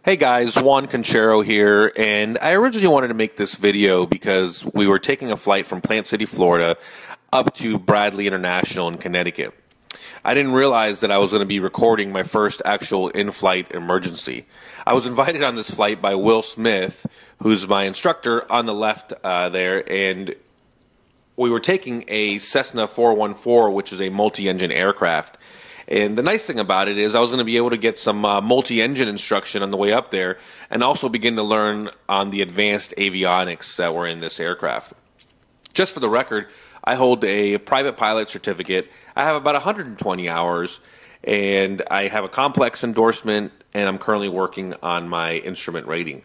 Hey guys, Juan Conchero here, and I originally wanted to make this video because we were taking a flight from Plant City, Florida up to Bradley International in Connecticut. I didn't realize that I was going to be recording my first actual in-flight emergency. I was invited on this flight by Will Smith, who's my instructor on the left there, and we were taking a Cessna 414, which is a multi-engine aircraft. And the nice thing about it is I was going to be able to get some multi-engine instruction on the way up there and also begin to learn on the advanced avionics that were in this aircraft. Just for the record, I hold a private pilot certificate. I have about 120 hours, and I have a complex endorsement, and I'm currently working on my instrument rating.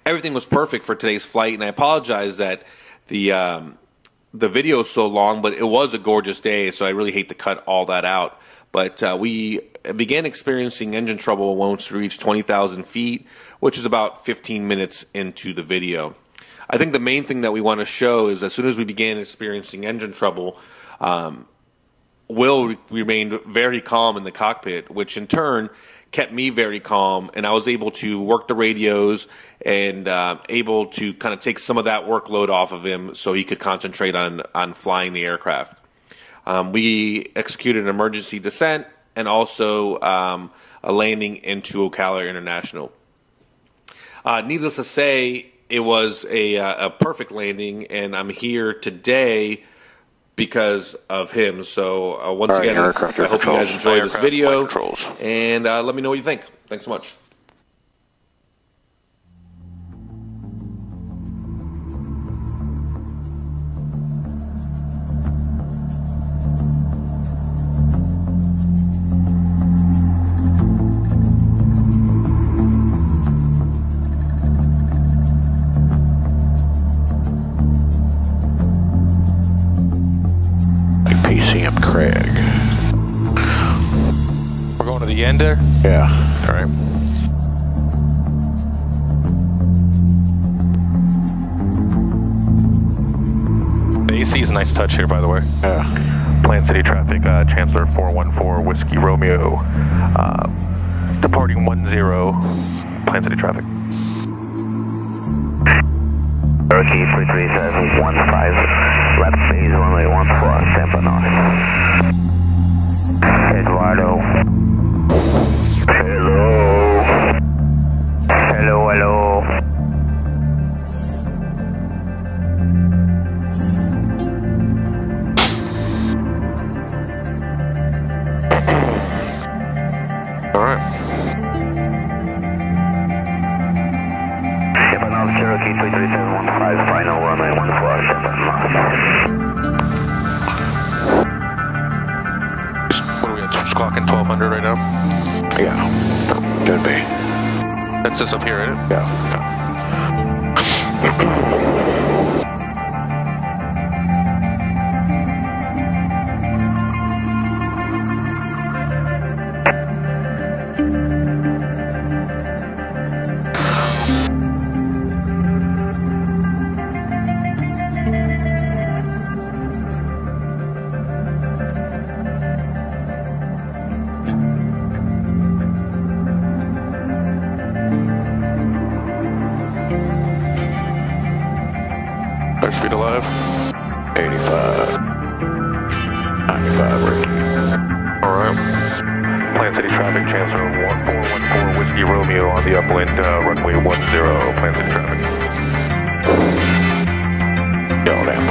Everything was perfect for today's flight, and I apologize that the video is so long, but it was a gorgeous day, so I really hate to cut all that out. But we began experiencing engine trouble once we reached 20,000 feet, which is about 15 minutes into the video. I think the main thing that we want to show is as soon as we began experiencing engine trouble, Will remained very calm in the cockpit, which in turn kept me very calm, and I was able to work the radios and able to kind of take some of that workload off of him so he could concentrate on flying the aircraft. We executed an emergency descent and also a landing into Ocala International. Needless to say, it was a perfect landing, and I'm here today because of him. So once again, I hope you guys enjoyed this video, and let me know what you think. Thanks so much. Craig. We're going to the end there? Yeah. All right. The AC is a nice touch here, by the way. Yeah. Plant City traffic, Chancellor 414, Whiskey Romeo, departing 10, Plant City traffic. Cherokee 33715, left base runway 14, Tampa North. Eduardo. Hello. Hello, hello. All right. Tampa North, Cherokee 33715, final runway 14, Tampa North. Just clocking 1200 right now? Yeah. Should be. That's this up here, isn't it? Yeah. Airspeed alive. 85. 95 working. Alright. Plant City traffic, Chancellor 1414, Whiskey Romeo on the upwind, runway 10, Plant City traffic. Yell down.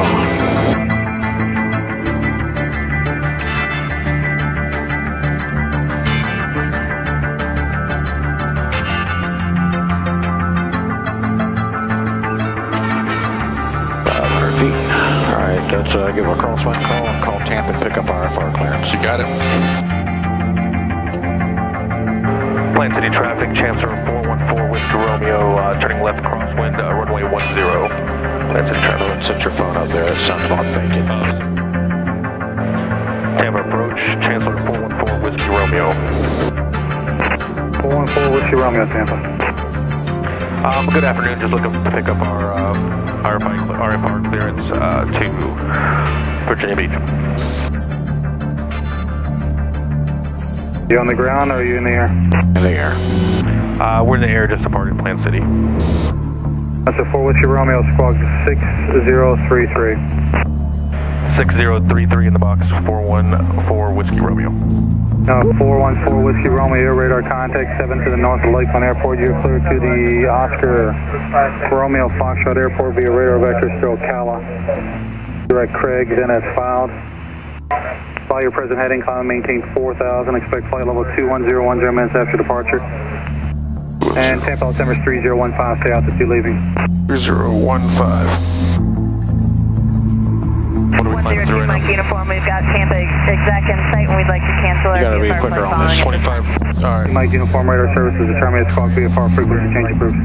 Alright, let's give a crosswind call and call Tampa and pick up RFR clearance. You got it. Plant City traffic, Chancellor 414, Whiskey Romeo, turning left crosswind, runway 10. Plant City traffic. Set your phone up there, it sounds about vacant. Tampa approach, Chancellor 414, Whiskey Romeo. 414 Whiskey Romeo, Tampa. Good afternoon, just looking to pick up our RFR clearance to Virginia Beach. You on the ground or are you in the air? In the air. We're in the air just departed Plant City. That's a 4 Whiskey Romeo, squawk 6033. 6033 in the box, 414 Whiskey Romeo. 414 Whiskey Romeo, air radar contact 7 to the north of Lakeland Airport. You're clear to the Oscar Romeo Foxtrot Airport via radar vector, still Ocala. Direct Craig, then as filed. Fly your present heading, climb and maintain 4,000. Expect flight level 21010 minutes after departure. And Tampa Altimeter 3015, stay altitude leaving. 3015. What are we flying through right now? Mike Uniform, we've got Tampa exact in sight and we'd like to cancel our You gotta be quicker on this. 25. Alright. Mike Uniform radar services determined to squawk VFR frequency change approved.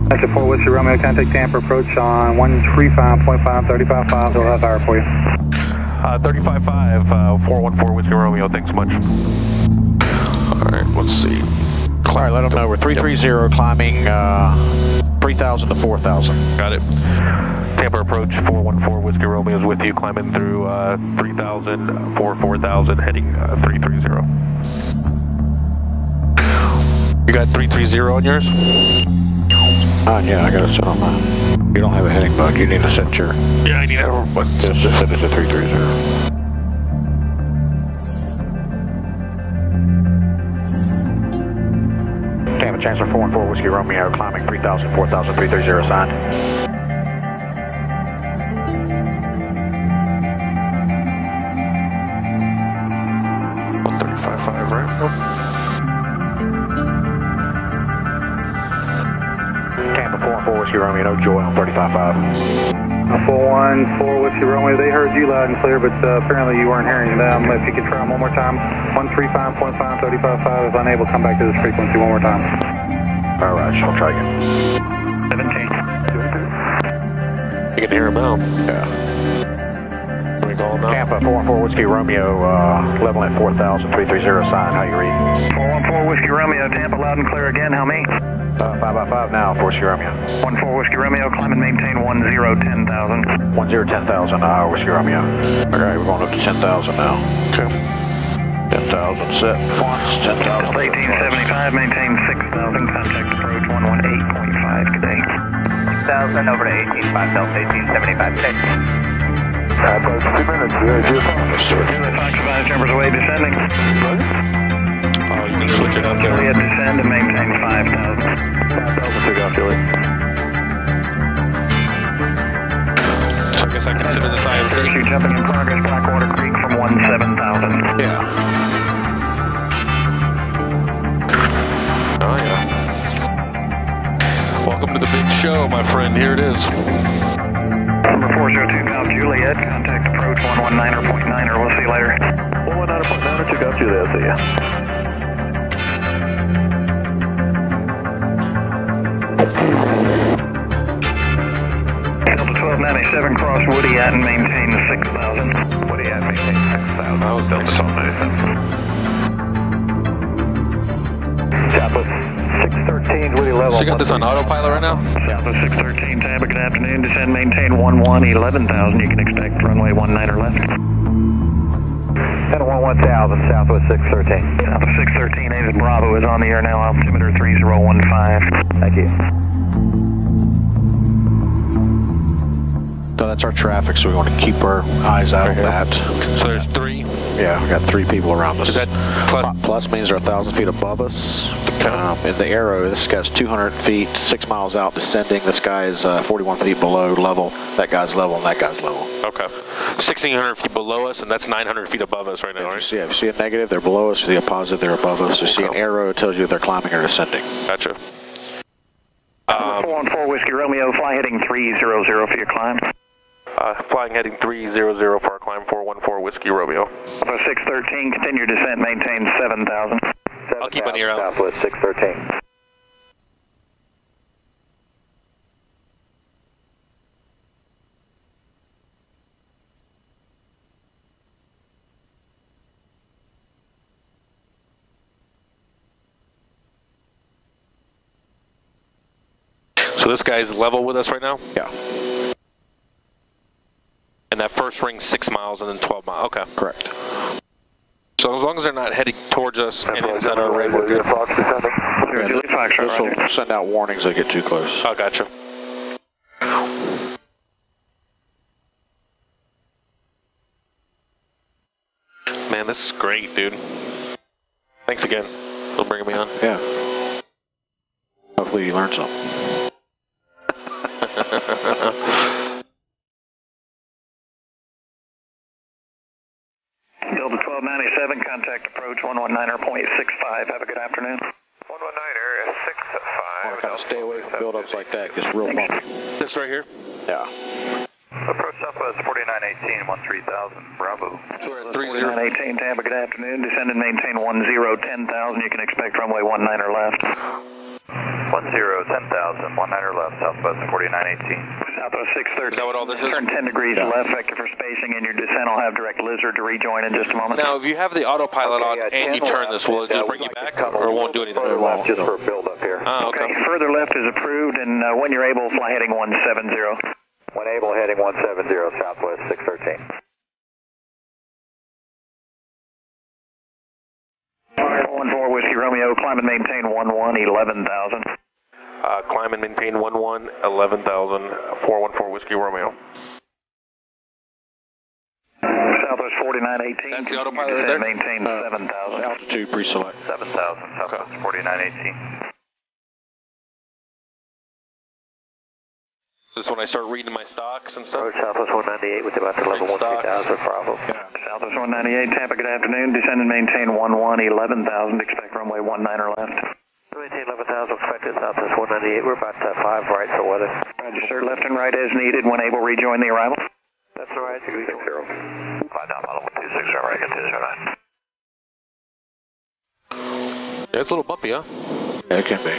That's a 4 Whiskey Romeo, contact Tampa approach on 135.5, 35.5, they'll have fire for you. 35.5, 414 Whiskey Romeo, thanks so much. Alright, let's see. Alright, let them know we're 330 climbing 3,000 to 4,000. Got it. Tampa approach 414 Whiskey Romeo is with you, climbing through 3,000, 4,000, heading 330. You got 330 on yours? Yeah, I got it set on mine. You don't have a heading bug, you need to set your... Yeah, I need to... Just set it to 330. Tampa Chancellor 414 Whiskey Romeo, climbing 3,000, 4,000, 330 signed. 135.5, right? Tampa 414 Whiskey Romeo, no joy on 35.5. 414 Whiskey Romeo, they heard you loud and clear, but apparently you weren't hearing them. If you could try them one more time, 135.5, 35.5, if unable, come back to this frequency one more time. Alright, I'll try again. 17. You can hear him now. Yeah. Can we call him now? Tampa 414 Whiskey Romeo, level at 4,000, 330 sign, how you read? 414 Whiskey Romeo, Tampa loud and clear again, how many? 5x5 now, 4 Whiskey Romeo. 14 Whiskey Romeo, climb and maintain 1010,000. 1010,000, Whiskey Romeo. Alright, we're going up to 10,000 now. Okay. 10,000 set once, 10,000. 1875, maintain 6,000, contact approach 118.5 today. 6,000 over to 18.5, Delta 1875, okay. About 2 minutes, Juliet Fox 5, jumpers away, descending. Oh, you can switch it up there. Juliet, descend and maintain 5,000. 5,000 figure out, Juliet. So I guess I consider this IMC. You're jumping in progress, Blackwater Creek from 17,000. Yeah. Oh, yeah. Welcome to the big show, my friend. Here it is. Number 402 Golf Juliet, contact approach 119.9er. We'll see you later. 119.9 Golf Juliet, see ya. Delta 1297, cross Woody at and maintain 6,000. Woody at, maintain 6,000. That was Delta 1297. Delta 613, Woody level. So you got this on autopilot right now? Delta 613, Tampa, good afternoon. Descend, maintain 11,000. You can expect runway 19 or left. 10,000, Southwest 613. Delta 613, Avis Bravo is on the air now, altimeter 3015. Thank you. No, that's our traffic, so we want to keep our eyes out of that. So there's 3? Yeah, we got 3 people around us. Is that plus? Plus means they're 1,000 feet above us. In the arrow, this guy's 200 feet, 6 miles out descending. This guy is 41 feet below level. That guy's level, and that guy's level. Okay. 1,600 feet below us, and that's 900 feet above us right now, right? Yeah, if you see a negative, they're below us. If you see a positive, they're above us. If you see an arrow, it tells you if they're climbing or descending. Gotcha. 414 Whiskey Romeo, fly heading 300 for your climb. Flying heading 300 for our climb, 414 Whiskey Romeo. Alpha 613, continue descent, maintain 7,000. I'll keep an ear out. Southwest 613. So this guy's level with us right now? Yeah. And that first ring's 6 miles and then 12 miles. Okay. Correct. So So as long as they're not heading towards us and inside our range, we're good. This will send out warnings they get too close. Oh, gotcha. Man, this is great, dude. Thanks again for bringing me on. Yeah. Hopefully you learned something. Delta 1297, contact approach 119.65. Have a good afternoon. 119er, 65. Kind of stay away from build-ups like that. Gets real bumpy. This right here? Yeah. Approach Southwest 4918, 13,000, Bravo. 4918, Tampa, good afternoon. Descend and maintain 10,000. You can expect runway 19 or left. 10, 10,000, 19er left, Southwest 4918. Southwest 613. Is that what all this is? Turn 10 degrees left, vector for spacing, and your descent will have direct lizard to rejoin in just a moment. Now, if you have the autopilot on and you turn this, will it just bring you back, or it won't do anything? Further left, Just for a build-up here. Okay. Further left is approved, and when you're able, fly heading 170. When able, heading 170, Southwest 613. 414 Whiskey Romeo, climb and maintain 11,000. Climb and maintain 11,000, 414 Whiskey Romeo. Southwest 4918. That's the autopilot right there? Maintain 7,000. Altitude pre-select. 7,000, Southwest 4918. This is when I start reading my stocks and stuff? Approach Southwest 198 with about the level 13,000, Bravo. Yeah. Southwest 198, Tampa, good afternoon. Descend and maintain 11,000. Expect runway 19 or left. Maintain 11,000, expected Southwest 198. We're about 5 right for weather. Roger, sir. Left and right as needed. When able, rejoin the arrival. That's all right, 60. 5 down, model 260, right, 209. Yeah, it's a little bumpy, huh? Yeah, it can be.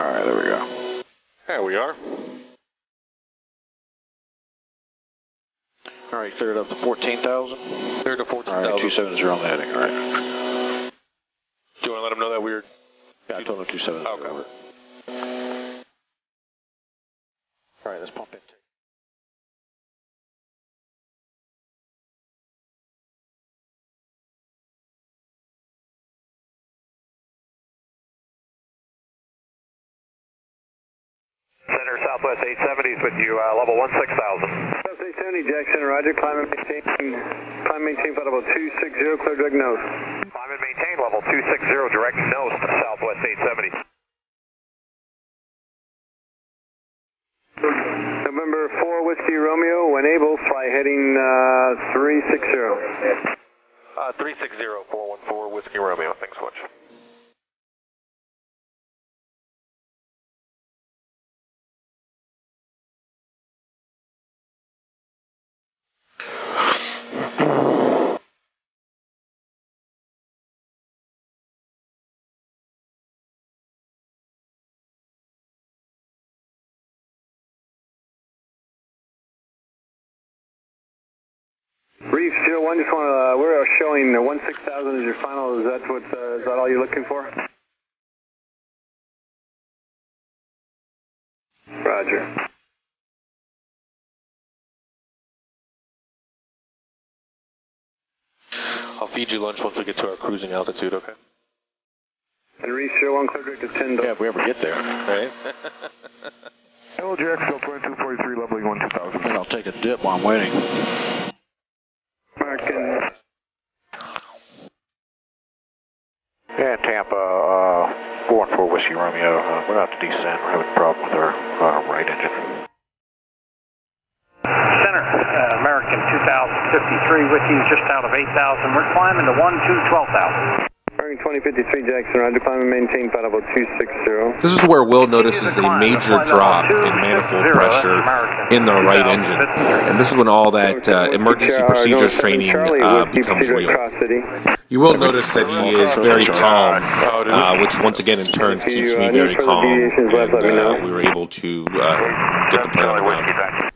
Alright, there we go. There we are. Alright, cleared up to 14,000. Cleared to 14,000. Alright, 270 on the heading, alright. Do you want to let them know that we're... Yeah, I told them 270. Okay. Alright, let's pump it. Center Southwest 870s with you, level 16,000. Southwest 870, Jackson, roger. Climb and maintain flight level 260, clear direct nose. Climb and maintain level 260, direct nose, Southwest 870. November 4 Whiskey Romeo, when able, fly heading 360. 360, 414 Whiskey Romeo. Thanks so much. Reef 01, just want to, we're showing 16,000 as your final. Is that all you're looking for? Roger. I'll feed you lunch once we get to our cruising altitude, okay? And Reef 01, clear direct to 10. Yeah, if we ever get there. Right? Hello, Jacksonville 2243, leveling 12,000. Then I'll take a dip while I'm waiting. American. Yeah, Tampa, 414 Whiskey Romeo. We're about to descend. We're having a problem with our right engine. Center, American 2053 with you just out of 8,000. We're climbing to 12,000. American 2053 Jackson, roger. Climb and maintain flight level 260. This is where Will notices a major drop in manifold pressure in the right engine. And this is when all that emergency procedures training becomes real. You will notice that he is very calm, which once again in turn keeps me very calm. And we were able to get the plane on the ground.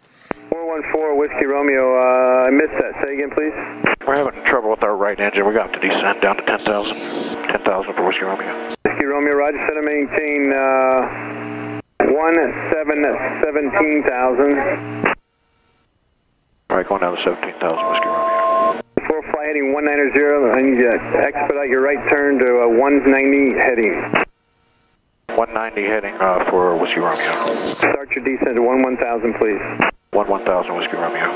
414 Whiskey Romeo, I missed that. Say again, please. We're having trouble with our right engine. We got to descend down to 10,000. 10,000 for Whiskey Romeo. Whiskey Romeo, roger. Center maintain 17,000. All right, going down to 17,000 Whiskey Romeo. 4 fly heading 190. I need you to expedite your right turn to 190 heading. 190 heading for Whiskey Romeo. Start your descent to 11,000, please. 11,000 Whiskey Romeo.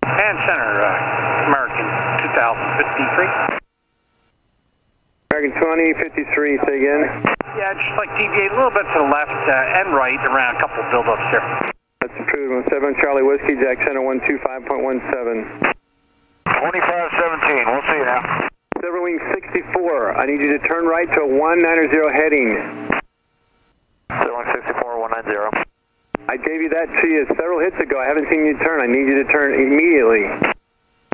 And center, American 2053. American 2053, say again. Yeah, just like deviate a little bit to the left and right around a couple of build-ups here. That's approved. 17 Charlie Whiskey, Jack Center 125.17. 2517, we'll see you now. Silver Wing 64, I need you to turn right to a 190 heading. Silver Wing 64, 190. I gave you that to you several hits ago. I haven't seen you turn. I need you to turn immediately.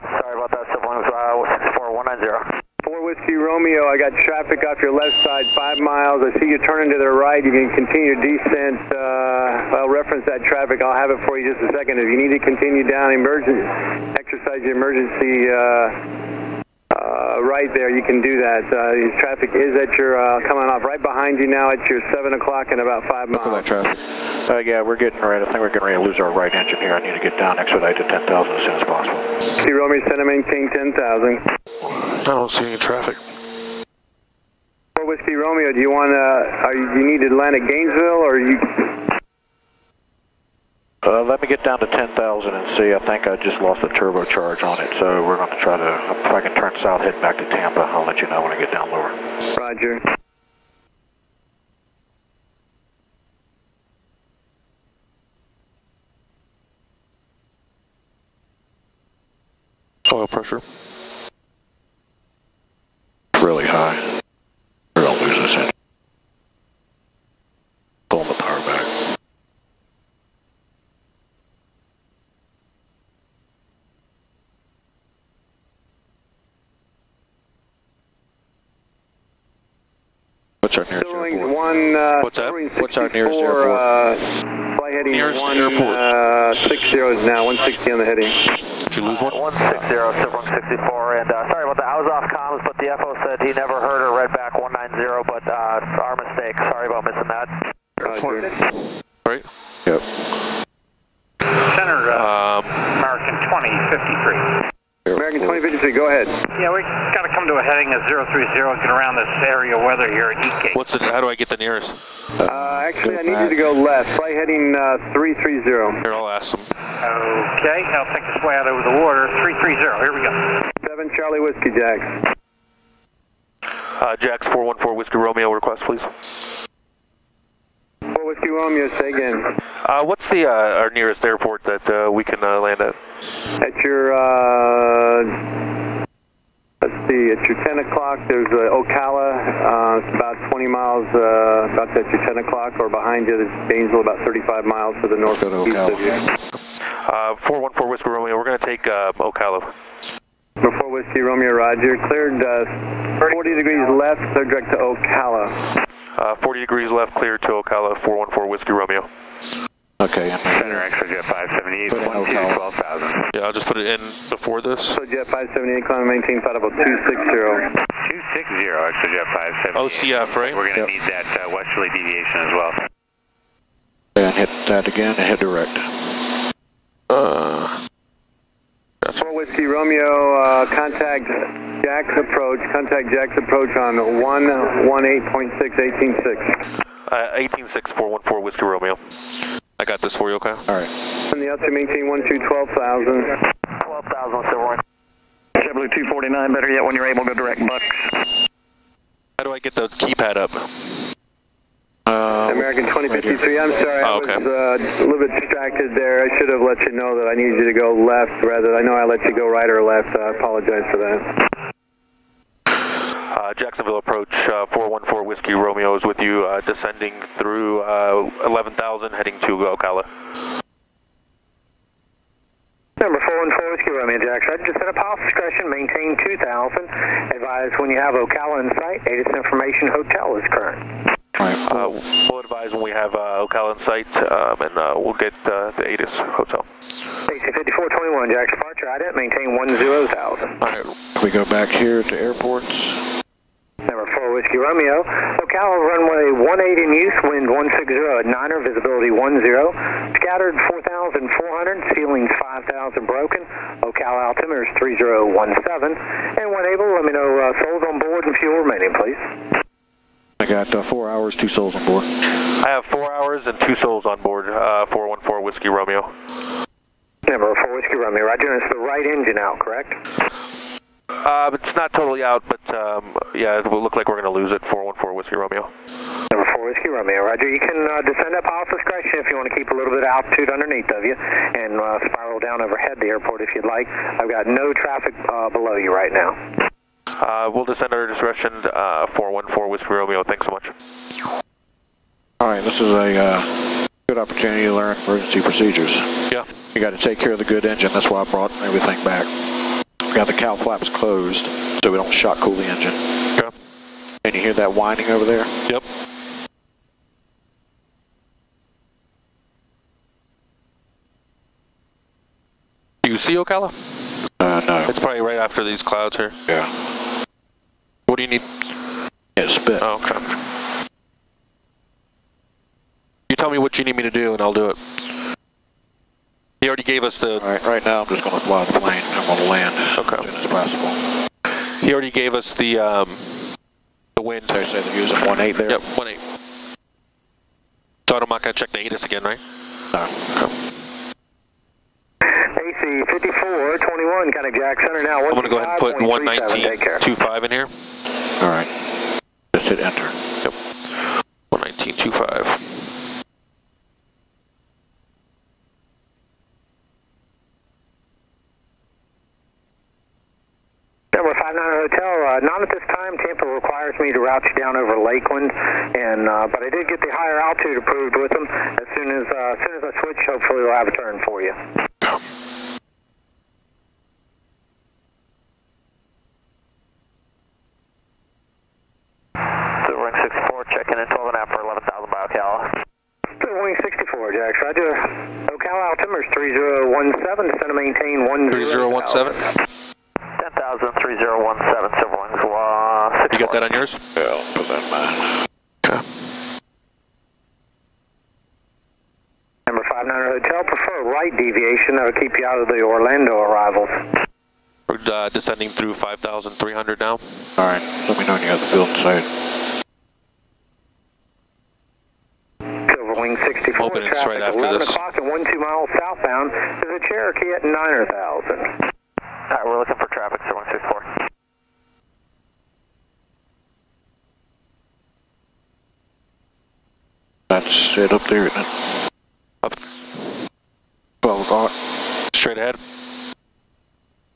Sorry about that, Silver Wing 64, 190. 4 Whiskey Romeo, I got traffic off your left side, 5 miles. I see you turning to the right. You can continue your descent. I'll reference that traffic. I'll have it for you just a second. If you need to continue down, exercise your emergency right there, you can do that. Traffic is at your, coming off right behind you now at your 7 o'clock in about 5 miles. Look at that traffic. Yeah, we're getting ready. I think we're getting ready to lose our right engine here. I need to get down, expedite to 10,000 as soon as possible. Whiskey Romeo, center maintain 10,000. I don't see any traffic. 4 Whiskey Romeo, do you want to, you need to land at Gainesville, or you... Let me get down to 10,000 and see. I think I just lost the turbocharge on it, so we're going to try to, if I can turn south, head back to Tampa. I'll let you know when I get down lower. Roger. Oil pressure. Really high. We're going to lose this engine. Pulling the power back. What's our nearest airport? What's that? What's our nearest airport? Fly heading Nearest airport. 60 is now, 160 on the heading. Did you lose one? 160, Silver Wing 64, and sorry about that. I was off comms, but the FO said he never heard or read back 190, but our mistake. Sorry about missing that. Roger. Right? Yep. Center, American 2053. American 2053, go ahead. Yeah, we got to come to a heading of 030, get around this area weather here at EK. What's it? How do I get the nearest? Actually, I need you to go left. Fly heading 330. Here, I'll ask them. Okay, I'll take this way out over the water. 330, here we go. 7 Charlie Whiskey, Jax. Jax 414 Whiskey Romeo, request please. 4 Whiskey Romeo, say again. What's the our nearest airport that we can land at? At your, let's see, at your 10 o'clock, there's Ocala. It's about 20 miles, about at your 10 o'clock, or behind you, there's Gainesville, about 35 miles to the northeast of you. 414 Whiskey Romeo, we're going to take Ocala. 4 Whiskey Romeo, Roger. Cleared 40 degrees left, clear direct to Ocala. 40 degrees left, clear to Ocala, 414 Whiskey Romeo. Okay. Center ExtraJet 578, 12,000. Yeah, I'll just put it in before this. So Jet 578, climb maintain flight level 260. 260, ExtraJet 578. OCF, right? We're going to need that westerly deviation as well. And hit that again and head direct. Gotcha. 4 Whiskey Romeo, contact Jack's approach on 118.6, 18.6. 18.6, 414 Whiskey Romeo. I got this for you, okay? All right. And the altitude maintain 12,000. 12,000, Silver Wing. JetBlue 249, better yet when you're able to go direct Bucks. How do I get the keypad up? American 2053, I'm sorry, Oh, okay. I was a little bit distracted there. I should have let you know that I needed you to go left, rather, I know I let you go right or left, I apologize for that. Jacksonville approach, 414 Whiskey Romeo is with you, descending through 11,000, heading to Ocala. Number 414 Whiskey Romeo, Jax. I just set a pile discretion, maintain 2,000. Advise when you have Ocala in sight, ATC information, hotel is current. Right. We'll advise when we have Ocala in sight, and we'll get the ATIS hotel. AC 5421, Jack departure, ident, maintain 10,000. All right. We go back here to airports. Number 4 Whiskey Romeo, Ocala runway 18 in use, wind 160 at 9er, visibility 10, scattered 4,400, ceilings 5,000 broken, Ocala altimeter is 3017, and when able, let me know souls on board and fuel remaining, please. I got 4 hours, 2 souls on board. I have 4 hours and 2 souls on board, 414 Whiskey Romeo. Number 4 Whiskey Romeo, Roger, and it's the right engine out, correct? It's not totally out, but yeah, it will look like we're going to lose it, 414 Whiskey Romeo. Number 4 Whiskey Romeo, Roger. You can descend at pilot's discretion if you want to keep a little bit of altitude underneath of you and spiral down overhead the airport if you'd like. I've got no traffic below you right now. We'll descend at our discretion, 414 Whiskey Romeo. Thanks so much. All right, this is a good opportunity to learn emergency procedures. Yeah. You got to take care of the good engine. That's why I brought everything back. We got the cowl flaps closed so we don't shock cool the engine. Yeah. And you hear that whining over there? Yep. Do you see Ocala? No. It's probably right after these clouds here. Yeah. What do you need? Yeah, spit. Oh, okay. You tell me what you need me to do, and I'll do it. He already gave us the... All right now I'm just going to fly the plane. I'm going to land as soon as possible. He already gave us the wind. They say they're using 1.8 there? Yep, 1.8. So I'm not going to check the ATIS again, right? No. Okay. AC 5421, kind of Jack Center now. I'm going to go ahead and put 119.25 in here. All right. Just hit enter. Yep. 119.25. Number 59 Hotel, not at this time. Tampa requires me to route you down over Lakeland, and but I did get the higher altitude approved with them. As soon as I switch, hopefully we'll have a turn for you. Wing 64, checking in 12.5 for 11,000 by Ocala. Wing 64, Jax, Roger. Ocala altimeter is 3017, descend to maintain 10. 3017? 10,000, 3017, Silver Wings, 64. You got that on yours? Yeah, I'll put that in mine. Okay. Number 59 Hotel, prefer right deviation, that'll keep you out of the Orlando arrivals. We're descending through 5,300 now. All right, let me know when you have the field in sight. Silver Wing 64, hoping it's right after 11 this. o'clock and 12 miles southbound is a Cherokee at 9,000. All right, we're looking for traffic, Silver Wing 64. That's it up there, isn't it? Up 12 o'clock. straight ahead.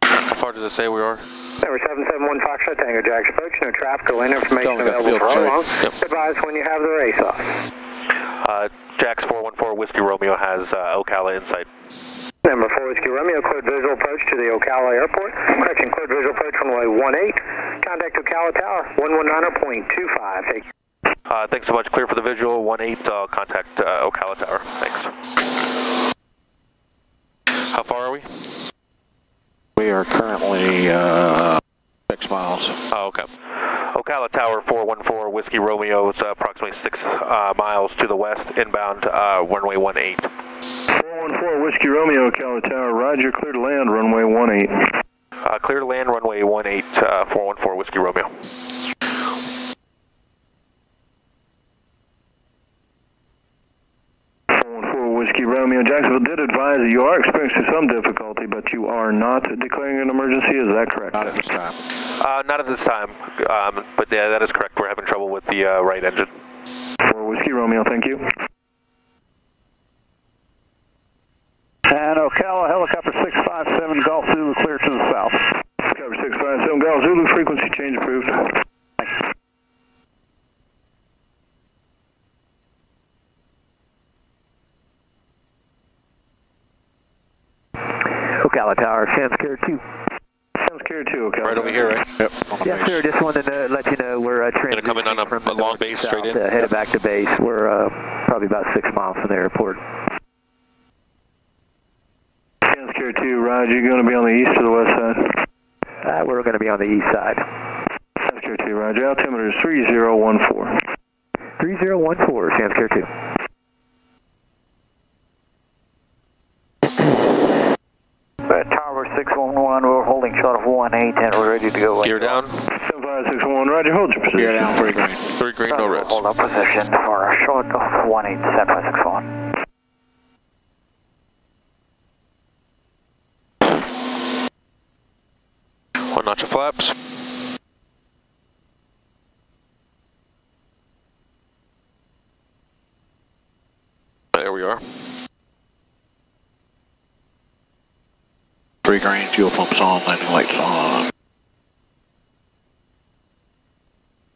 How far does it say we are? Number 771 Foxtrot Tango, Jack's approach, no traffic or lane information available for how long. Yep. Advise when you have the race off. Jax 414 Whiskey Romeo has Ocala in sight. Number 4 Whiskey Romeo, cleared visual approach to the Ocala Airport. Correction, cleared visual approach runway 18. Contact Ocala Tower, 119.25. Thanks so much. Clear for the visual, 18, contact Ocala Tower. Thanks. How far are we? We are currently 6 miles. Oh, okay. Ocala Tower 414 Whiskey Romeo is approximately 6 miles to the west, inbound, runway 18. 414 Whiskey Romeo, Ocala Tower, roger, clear to land, runway 18. Clear to land, runway 18, 414 Whiskey Romeo. 414 Whiskey Romeo, Jacksonville did advise that you are experiencing some difficulty, but you are not declaring an emergency, is that correct? Not at this time. Not at this time, but yeah, that is correct. We're having trouble with the right engine. 4 Whiskey Romeo, thank you. And Ocala, helicopter 657 Golf Zulu, clear to the south. Helicopter 657 Golf Zulu, frequency change approved. Ocala Tower, Sanskar 2. Sounds carrier 2, okay. Right over here, right? Yep. Yes, sir. Just wanted to let you know we're Gonna come in on a long base straight in? Headed back to base. We're probably about 6 miles from the airport. Sounds carrier 2, Roger. You're going to be on the east or the west side? We're going to be on the east side. Sounds carrier 2, Roger. Altimeter is 3014. 3014, sounds carrier 2. Tower 611, we're holding short of 18 and we're ready to go. Gear down. 7561, Roger, hold your position. Gear down, 3 green. 3 green, no reds. Hold our position for a short of 18, 7561. One notch of flaps. There we are. 3 green, fuel pumps on, landing lights on.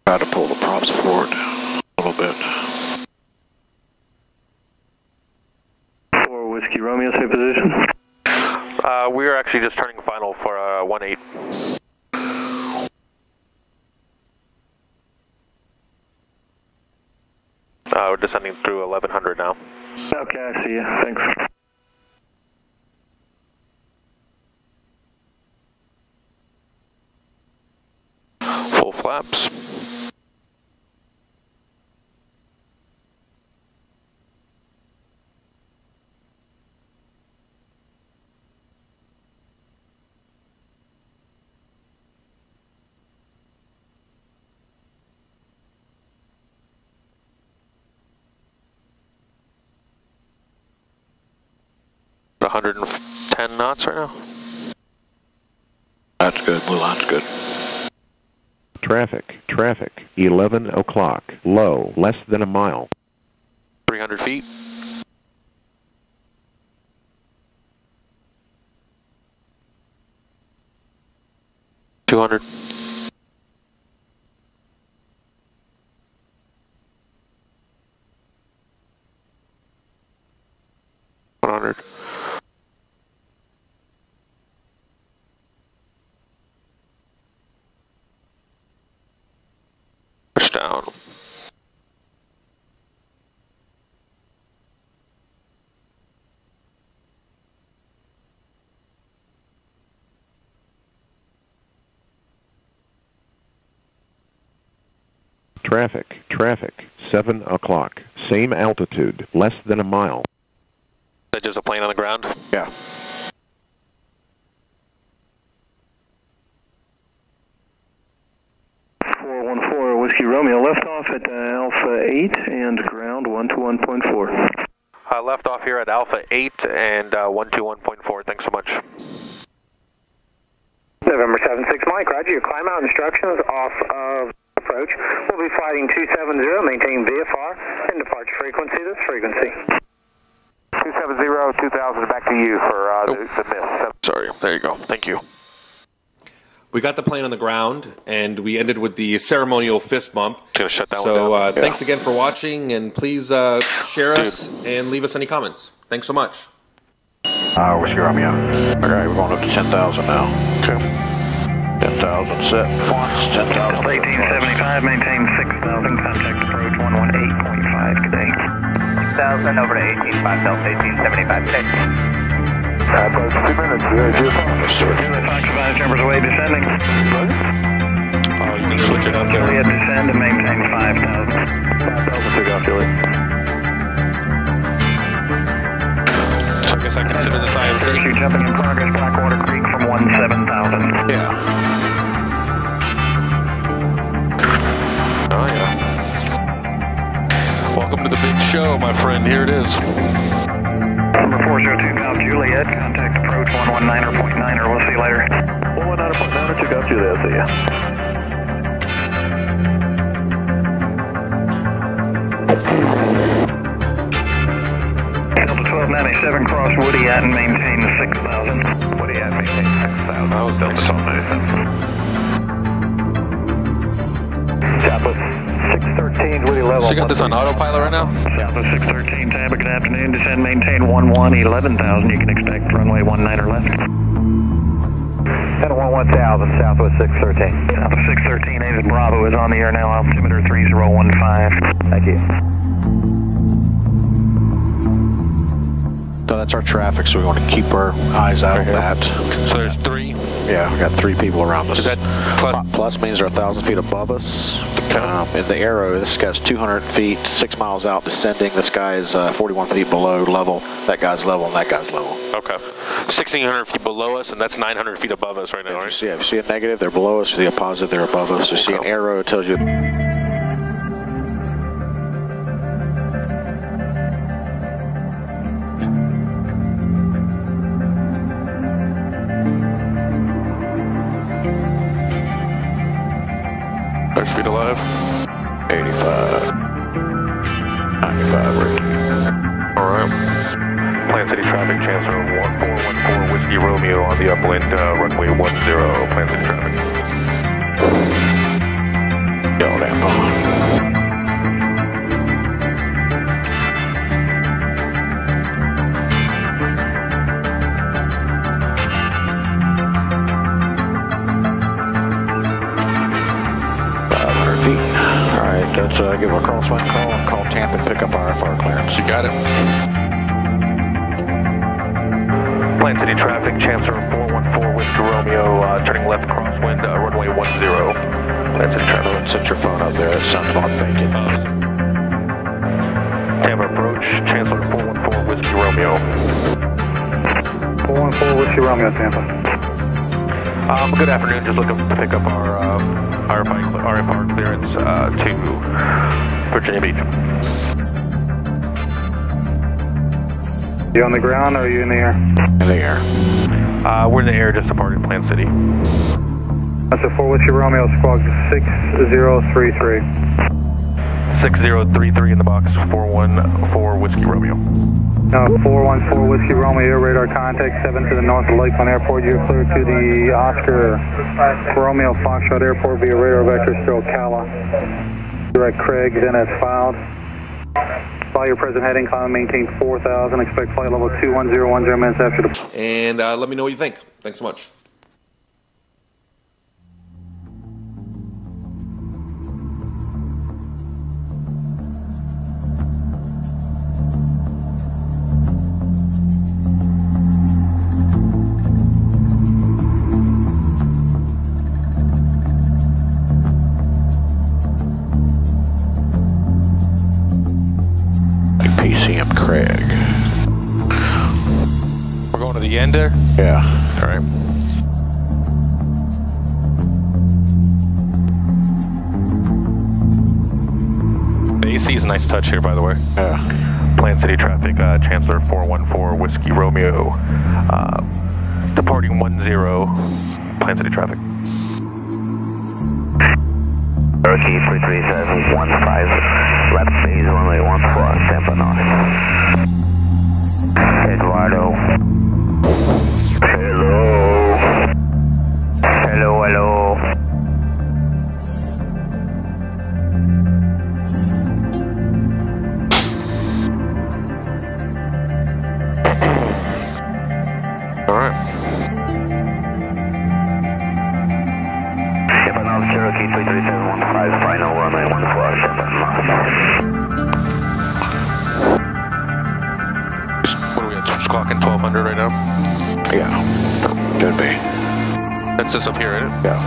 Try to pull the props forward a little bit. 4 Whiskey Romeo, same position. We're actually just turning final for 18. We're descending through 1100 now. Okay, I see you. Thanks. Full flaps. About 110 knots right now. That's good, blue line's good. Traffic, 11 o'clock, low, less than a mile. 300 feet. $200. $100. Push down. Traffic, 7 o'clock, same altitude, less than a mile. Is that just a plane on the ground? Yeah. Whiskey Romeo, left off at Alpha 8 and ground 121.4. Left off here at Alpha 8 and 121.4. Thanks so much. November 76 Mike, Roger. Your climb out instructions off of approach. We'll be flighting 270, maintain VFR, and departure frequency this frequency. 270, 2000, back to you for the miss. Sorry, there you go. Thank you. We got the plane on the ground, and we ended with the ceremonial fist bump. Gonna shut that so one down. Thanks again for watching, and please share us and leave us any comments. Thanks so much. Whiskey Romeo. Alright, we're going up to 10,000 now. Okay. 10,000 set. Once, 10,000. 1875, maintain 6,000, contact approach 118.5 today. 6,000 over to 18.5, Delta 1875 today. Approach 2 minutes, Fox 5, jumpers away, descending. Oh, you can switch it up there. Juliet, descend and maintain 5,000. 5,000, take off, Juliet. So I guess I consider this IMC. You're jumping in progress, Blackwater Creek from 17,000. Yeah. Oh, yeah. Welcome to the big show, my friend. Here it is. Number 402 Golf Juliet, contact approach 119.9er. We'll see you later. 119.9er, 2 Golf Juliet, see ya. Delta 1297, cross Woody at and maintain 6,000. Woody at, maintain 6,000. That was Delta 1297. Southwest 613, Woody level. So you got this on autopilot right now? Southwest 613, Tabba, good afternoon. Descend, maintain 11, 11,000. You can expect runway 19er left. Center 1000, Southwest 613. Southwest 613, David Bravo is on the air now, altimeter 3015. Thank you. So that's our traffic, so we want to keep our eyes out on that. So there's 3? Yeah, we got 3 people around us. Is that plus? Plus means they're 1,000 feet above us. In the arrow, this guy's 200 feet, 6 miles out, descending. This guy is 41 feet below level. That guy's level, and that guy's level. Okay. 1,600 feet below us, and that's 900 feet above us right now, right? Yeah, if you see a negative, they're below us. If you see a positive, they're above us. If you see an arrow, it tells you. Speed alive. 85. 95, Ricky. Alright. Plant City traffic, Chancellor 1414 Whiskey Romeo on the upwind, runway 10, Plant City traffic. Yo, damn. Let's give a crosswind call and call Tampa and pick up our FR clearance. You got it. Plant City traffic, Chancellor 414 Whiskey Romeo, turning left crosswind, runway 10. Plant City traffic. Set your phone up there. It sounds about vacant. Tampa approach, Chancellor 414 Whiskey Romeo. 414 Whiskey Romeo, Tampa. Good afternoon. Just looking to pick up our RFR clearance to Virginia Beach. You on the ground or are you in the air? In the air. We're in the air, just departed Plant City. That's a 4 Whiskey Romeo, squawk 6033. 6033 in the box, 414 Whiskey Romeo. 414 Whiskey Romeo, air radar contact 7 to the north of Lakeland Airport. You're clear to the Oscar Romeo Foxtrot Airport via radar vector still Ocala. Direct Craig, then as filed. Fly your present heading, climb and maintain 4,000. Expect flight level 21010 minutes after the... And let me know what you think. Thanks so much. PCM Craig. We're going to the end there? Yeah. All right. The AC is a nice touch here, by the way. Yeah. Plant City traffic, Chancellor 414 Whiskey Romeo, departing 10, Plant City traffic. Cherokee 33715, left base runway 14, Tampa North. Eduardo. Hello. Hello, hello. All right. Tampa North, Cherokee 33715, final runway 14, Tampa North. What are we at? Squawking 1200 right now? Yeah. Could be. That's this up here, isn't it? Yeah.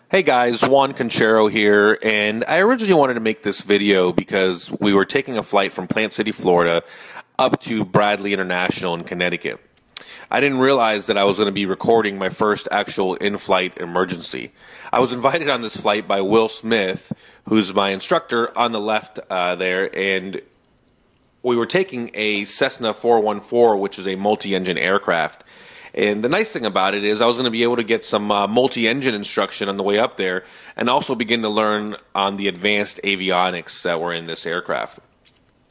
Hey guys, Juan Conchero here, and I originally wanted to make this video because we were taking a flight from Plant City, Florida, up to Bradley International in Connecticut. I didn't realize that I was going to be recording my first actual in-flight emergency. I was invited on this flight by Will Smith, who's my instructor on the left there, and we were taking a Cessna 414, which is a multi-engine aircraft. And the nice thing about it is I was going to be able to get some multi-engine instruction on the way up there and also begin to learn on the advanced avionics that were in this aircraft.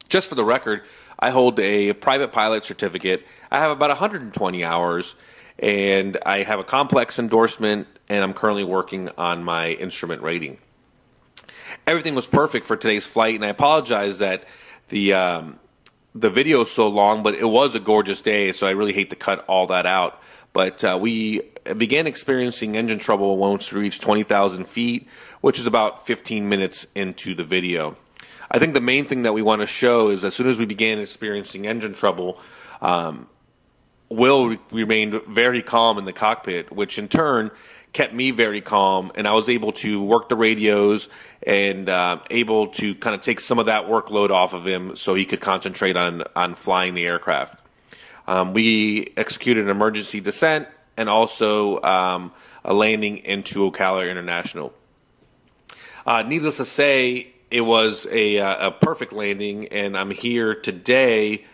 Just for the record, I hold a private pilot certificate. I have about 120 hours, and I have a complex endorsement, and I'm currently working on my instrument rating. Everything was perfect for today's flight, and I apologize that the video is so long, but it was a gorgeous day, so I really hate to cut all that out. But we began experiencing engine trouble once we reached 20,000 feet, which is about 15 minutes into the video. I think the main thing that we want to show is as soon as we began experiencing engine trouble, Will remained very calm in the cockpit, which in turn kept me very calm, and I was able to work the radios and able to kind of take some of that workload off of him so he could concentrate on flying the aircraft. We executed an emergency descent and also a landing into Ocala International. Needless to say, it was a perfect landing, and I'm here today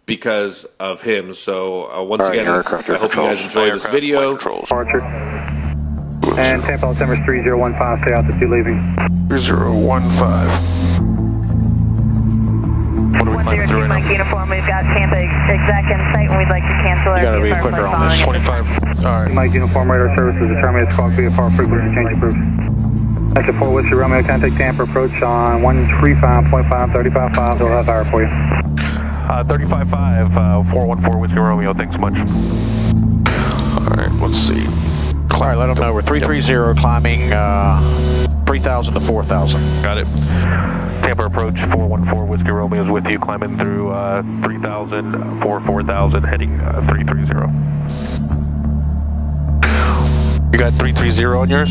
because of him. So once again, I hope you guys enjoyed this video. Departure. And Tampa Altimeter 3015, stay altitude leaving. 3015. What are we flying through right now? Uniform, we've got Tampa exact in sight, and we'd like to cancel our gotta be quicker on this. 25. All right. Mike Uniform Radar Services, determine its call VFR frequency change approved. That's a 4 Whiskey Romeo, contact Tampa approach on 135.5, 35.5, they'll have hour for you. 35.5, 414 Whiskey Romeo, thanks so much. All right, let's see. All right, let them know we're 330 climbing 3,000 to 4,000. Got it. Tampa approach 414 Whiskey Romeo is with you, climbing through 3,000, 4,000, heading 330. You got 330 on yours?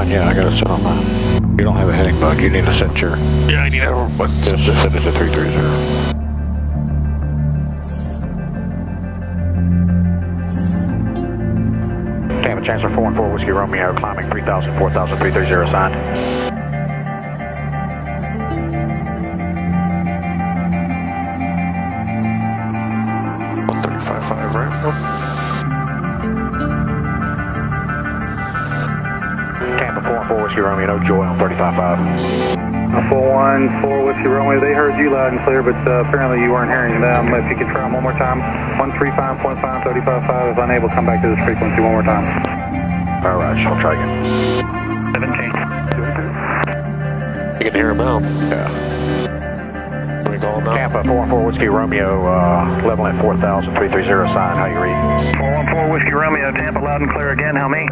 Yeah, I got to set on mine. You don't have a heading bug. You need to set your. Yeah, I need a. Just set it to 330. Tampa Chancellor 414 Whiskey Romeo, climbing 3,000, 4,000, 330 signed. Tampa 414 Whiskey Romeo, no joy on 35.5. 414 Whiskey Romeo, they heard you loud and clear, but apparently you weren't hearing them. If you could try them one more time, 135.5, 35.5. If unable, come back to this frequency one more time. All right, I'll try again. 17. You can hear him now. Yeah. Can we call him now? Tampa 414 Whiskey Romeo, level at 4,000, 330 sign. How you read? 414 Whiskey Romeo, Tampa loud and clear again. How me?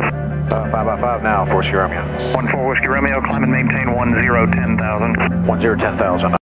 5x5 now, 4 Whiskey Romeo. 14 Whiskey Romeo, climb and maintain 1010,000. 1010,000.